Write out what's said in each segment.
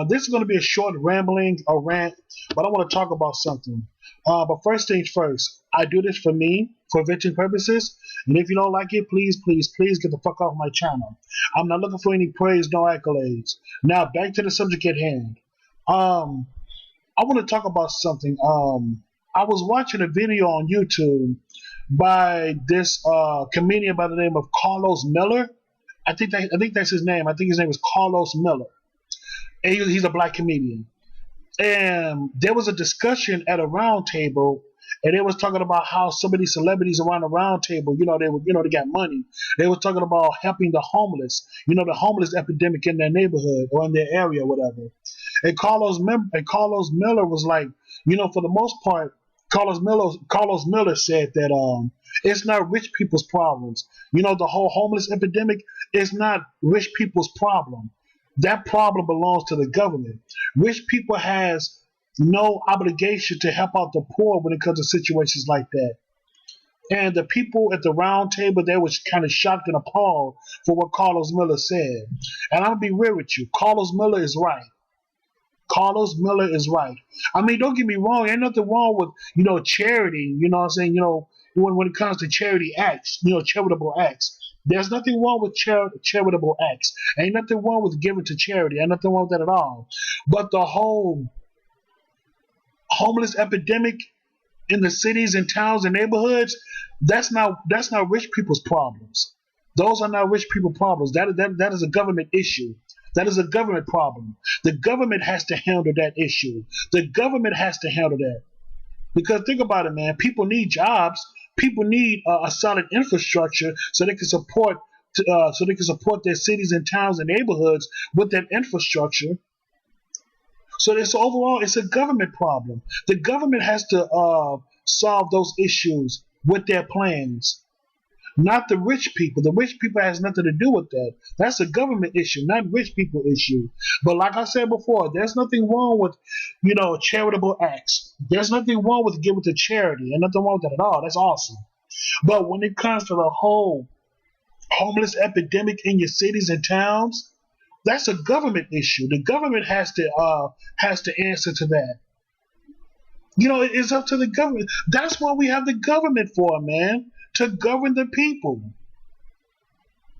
This is going to be a short rant, but I want to talk about something. But first things first, I do this for me, for venting purposes. And if you don't like it, please get the fuck off my channel. I'm not looking for any praise, no accolades. Now, back to the subject at hand. Um, I want to talk about something. I was watching a video on YouTube by this comedian by the name of Karlous Miller. I think that's his name. I think his name is Karlous Miller. And he's a black comedian. And there was a discussion at a round table, and they was talking about how some of these celebrities around the round table, they got money. They was talking about helping the homeless, the homeless epidemic in their neighborhood or in their area, or whatever. And Karlous Miller was like, for the most part, Karlous Miller said that it's not rich people's problems. The whole homeless epidemic is not rich people's problem. That problem belongs to the government. Rich people has no obligation to help out the poor when it comes to situations like that. And the people at the round table, they was kind of shocked and appalled for what Karlous Miller said. And I'm gonna be real with you. Karlous Miller is right. Karlous Miller is right. I mean, don't get me wrong. Ain't nothing wrong with charity. You know what I'm saying? When it comes to charity acts, charitable acts. There's nothing wrong with charitable acts. Ain't nothing wrong with giving to charity. Ain't nothing wrong with that at all. But the whole homeless epidemic in the cities and towns and neighborhoods, that's not rich people's problems. Those are not rich people problems. That is a government issue. That is a government problem. The government has to handle that issue. The government has to handle that. Because think about it, man. People need jobs. People need a solid infrastructure so they can support their cities and towns and neighborhoods with that infrastructure. So overall, it's a government problem. The government has to solve those issues with their plans, not the rich people. The rich people has nothing to do with that. That's a government issue, not rich people issue. But like I said before, there's nothing wrong with, charitable acts. There's nothing wrong with giving to charity, and nothing wrong with that at all. That's awesome. But when it comes to the whole homeless epidemic in your cities and towns, that's a government issue. The government has to answer to that. It's up to the government. That's what we have the government for, man. To govern the people.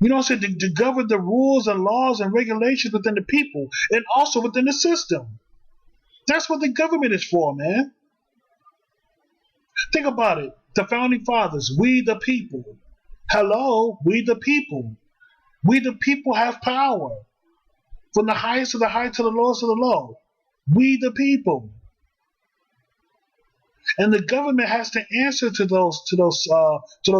To govern the rules and laws and regulations within the people and also within the system. That's what the government is for, man. Think about it. The founding fathers, we the people. Hello, we the people. We the people have power. From the highest of the high to the lowest of the low. We the people. And the government has to answer to those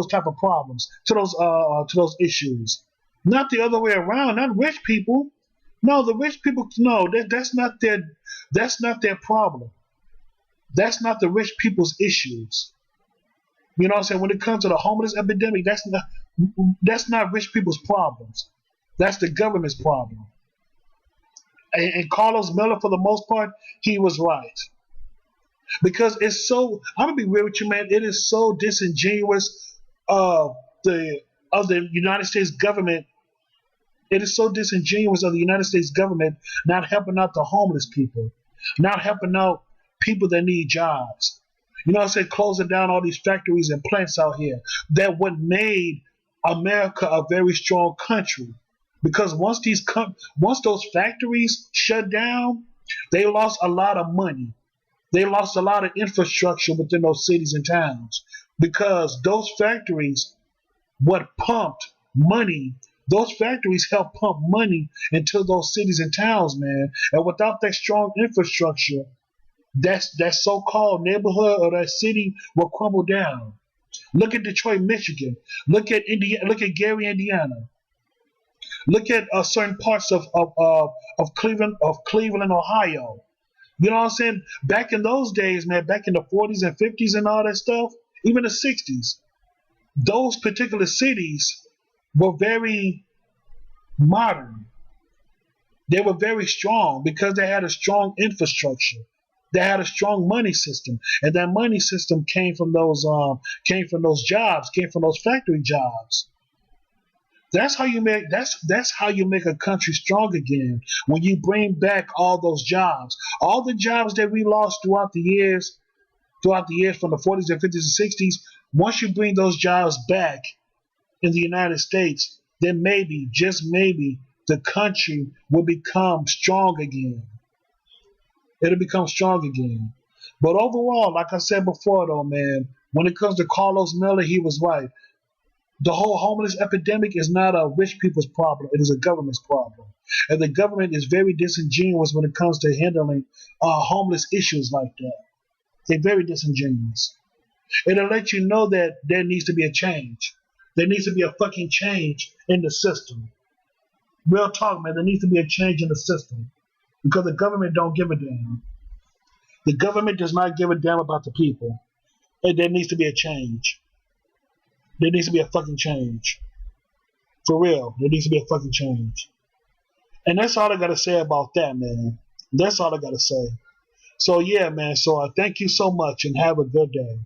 type of problems, to those issues. Not the other way around. Not rich people. No, the rich people. No, that's not their problem. That's not the rich people's issues. You know what I'm saying? When it comes to the homeless epidemic, that's not rich people's problems. That's the government's problem. And Karlous Miller, for the most part, he was right. Because it's so, I'm gonna be real with you, man. It is so disingenuous of the United States government. It is so disingenuous of the United States government not helping out the homeless people, not helping out people that need jobs. You know what I'm saying? Closing down all these factories and plants out here. That what made America a very strong country. Because once those factories shut down, they lost a lot of money. They lost a lot of infrastructure within those cities and towns because those factories, what pumped money, those factories helped pump money into those cities and towns, man. And without that strong infrastructure, that so-called neighborhood or that city will crumble down. Look at Detroit, Michigan. Look at Indiana. Look at Gary, Indiana. Look at certain parts of Cleveland, Ohio. You know what I'm saying? Back in those days, man, back in the 40s and 50s and all that stuff, even the 60s, those particular cities were very modern. They were very strong because they had a strong infrastructure. They had a strong money system, and that money system came from those jobs, came from those factory jobs. That's how you make that's how you make a country strong again. When you bring back all those jobs, all the jobs that we lost throughout the years from the 40s and 50s and 60s. Once you bring those jobs back in the United States, then maybe, just maybe, the country will become strong again. It'll become strong again. But overall, like I said before, though, man, when it comes to Karlous Miller, he was right. The whole homeless epidemic is not a rich people's problem. It is a government's problem. And the government is very disingenuous when it comes to handling homeless issues like that. They're very disingenuous. It'll let you know that there needs to be a change. There needs to be a fucking change in the system. Real talk, man. There needs to be a change in the system because the government don't give a damn. The government does not give a damn about the people. And there needs to be a change. There needs to be a fucking change. For real. There needs to be a fucking change. And that's all I gotta say about that, man. That's all I gotta say. So yeah, man. So thank you so much and have a good day.